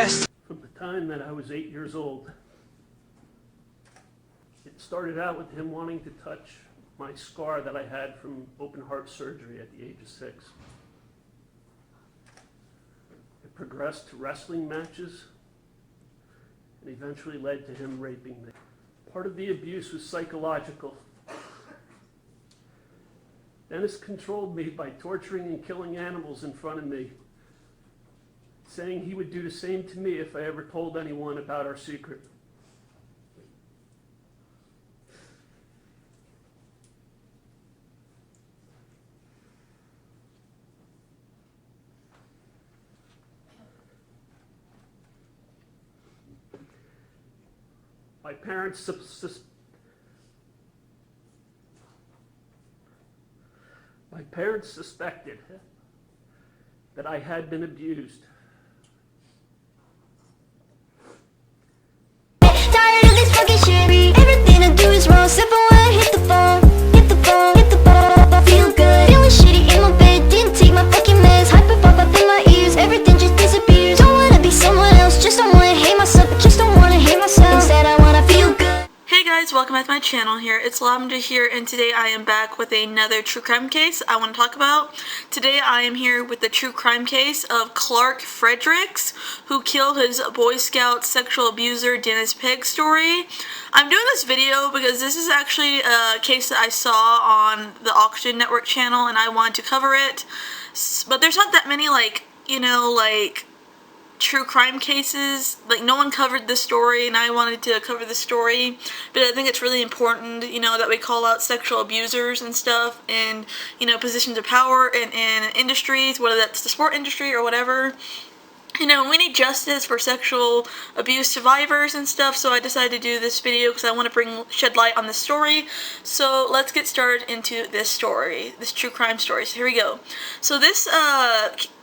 best. From the time that I was 8 years old, it started out with him wanting to touch my scar that I had from open heart surgery at the age of 6. It progressed to wrestling matches and eventually led to him raping me. Part of the abuse was psychological. Dennis controlled me by torturing and killing animals in front of me, saying he would do the same to me if I ever told anyone about our secret. My parents suspected that I had been abused. Tired of this fucking shit. Everything I do is wrong. Except for when I hit the phone. Hit the phone, hit the phone. Feel good. Feeling shitty in my bed. Didn't take my fucking meds. Hyper pop up in my ears. Everything just disappears. Don't wanna be someone else. Just don't wanna hate myself. I just don't wanna hate myself. Instead I wanna feel good. Hey guys, welcome back to my channel here. It's Lavender here, and today I am back with another true crime case I want to talk about. Today I am here with the true crime case of Clark Fredericks, who killed his Boy Scout sexual abuser Dennis Pegg story. I'm doing this video because this is actually a case that I saw on the Auction Network channel and I wanted to cover it. But there's not that many true crime cases. Like, no one covered this story and I wanted to cover the story, but I think it's really important, that we call out sexual abusers and stuff in, positions of power in industries, whether that's the sport industry or whatever. We need justice for sexual abuse survivors and stuff, so I decided to do this video because I want to shed light on this story. So let's get started into this story, this true crime story. So here we go. So this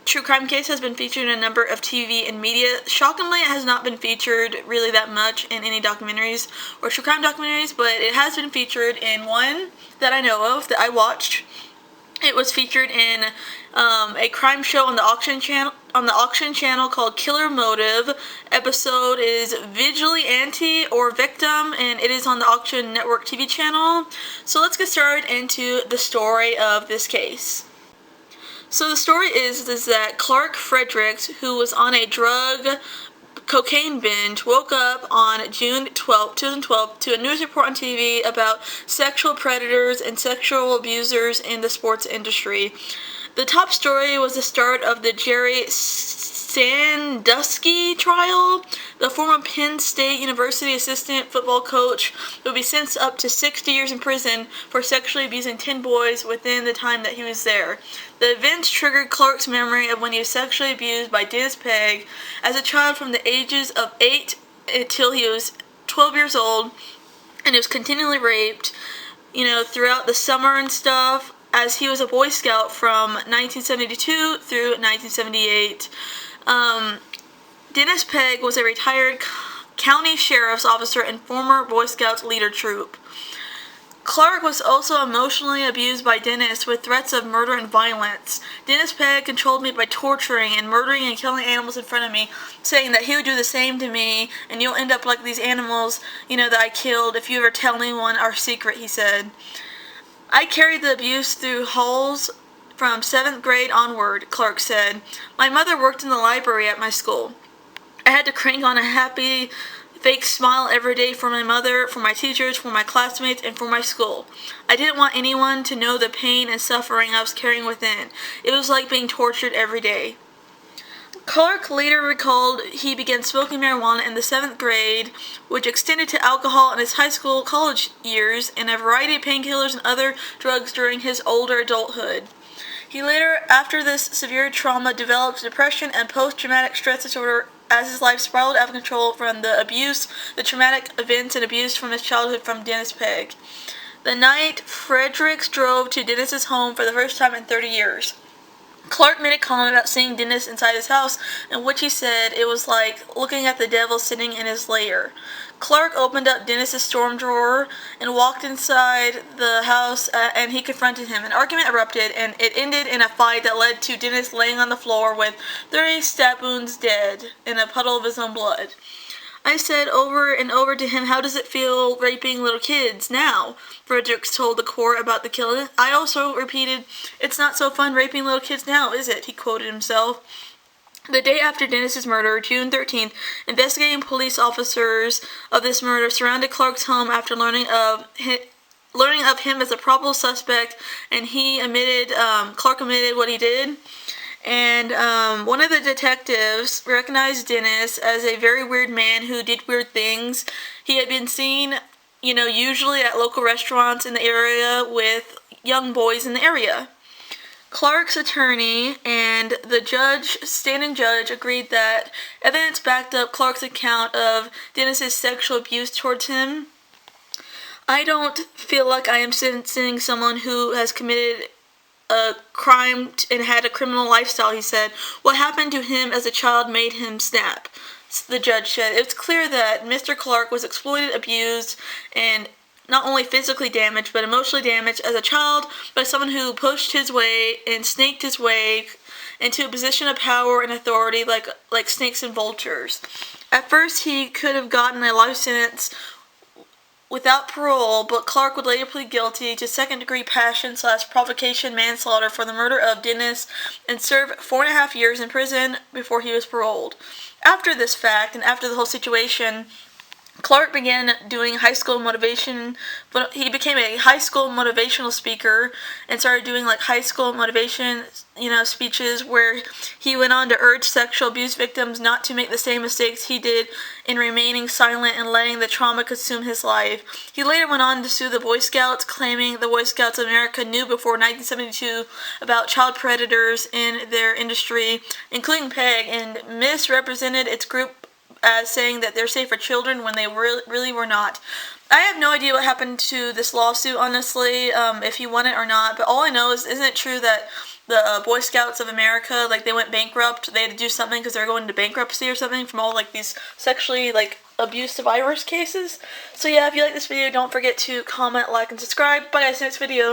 true crime case has been featured in a number of TV and media. Shockingly, it has not been featured really that much in any documentaries or true crime documentaries, but it has been featured in one that I know of that I watched. It was featured in a crime show on the Auction channel called Killer Motive. Episode is Vigilante or Victim, and it is on the Auction Network TV channel. So let's get started into the story of this case. So the story is that Clark Fredericks, who was on a cocaine binge, woke up on June 12, 2012 to a news report on TV about sexual predators and sexual abusers in the sports industry. The top story was the start of the Jerry Sandusky trial. The former Penn State University assistant football coach would be sentenced up to 60 years in prison for sexually abusing 10 boys within the time that he was there. The events triggered Clark's memory of when he was sexually abused by Dennis Pegg as a child from the ages of 8 until he was 12 years old, and he was continually raped, throughout the summer and stuff, as he was a Boy Scout from 1972 through 1978. Dennis Pegg was a retired county sheriff's officer and former Boy Scouts leader troop. Clark was also emotionally abused by Dennis with threats of murder and violence. Dennis Pegg controlled me by torturing and murdering and killing animals in front of me, saying that he would do the same to me, and you'll end up like these animals, that I killed if you ever tell anyone our secret, he said. I carried the abuse through halls from 7th grade onward, Clark said. My mother worked in the library at my school. I had to crank on a happy, fake smile every day for my mother, for my teachers, for my classmates, and for my school. I didn't want anyone to know the pain and suffering I was carrying within. It was like being tortured every day. Clark later recalled he began smoking marijuana in the 7th grade, which extended to alcohol in his high school, college years, and a variety of painkillers and other drugs during his older adulthood. He later, after this severe trauma, developed depression and post-traumatic stress disorder as his life spiraled out of control from the abuse, the traumatic events and abuse from his childhood from Dennis Pegg. The night Fredericks drove to Dennis's home for the first time in 30 years. Clark made a comment about seeing Dennis inside his house, in which he said it was like looking at the devil sitting in his lair. Clark opened up Dennis's storm drawer and walked inside the house, and he confronted him. An argument erupted, and it ended in a fight that led to Dennis laying on the floor with 30 stab wounds, dead, in a puddle of his own blood. I said over and over to him, "How does it feel raping little kids now?" Fredericks told the court about the killing. I also repeated, "It's not so fun raping little kids now, is it?" He quoted himself. The day after Dennis's murder, June 13th, investigating police officers of this murder surrounded Clark's home after learning of him as a probable suspect, and Clark admitted what he did. And one of the detectives recognized Dennis as a very weird man who did weird things. He had been seen, usually at local restaurants in the area with young boys in the area. Clark's attorney and the standing judge, agreed that evidence backed up Clark's account of Dennis's sexual abuse towards him. I don't feel like I am sentencing someone who has committed a crime and had a criminal lifestyle, he said. What happened to him as a child made him snap, the judge said. It's clear that Mr. Clark was exploited, abused, and not only physically damaged, but emotionally damaged as a child by someone who pushed his way and snaked his way into a position of power and authority like snakes and vultures. At first, he could have gotten a life sentence without parole, but Clark would later plead guilty to second-degree passion/provocation manslaughter for the murder of Dennis and serve 4.5 years in prison before he was paroled. After this fact, and after the whole situation, Clark began doing high school motivation, but he became a high school motivational speaker and started doing high school motivation, speeches where he went on to urge sexual abuse victims not to make the same mistakes he did in remaining silent and letting the trauma consume his life. He later went on to sue the Boy Scouts, claiming the Boy Scouts of America knew before 1972 about child predators in their industry, including Pegg, and misrepresented its group as saying that they're safe for children when they really were not. I have no idea what happened to this lawsuit, honestly, if he won it or not, but all I know is, isn't it true that the Boy Scouts of America, they went bankrupt? They had to do something because they were going into bankruptcy or something from all, these sexually, abuse survivors cases? So yeah, if you like this video, don't forget to comment, like, and subscribe. Bye guys, see you next video.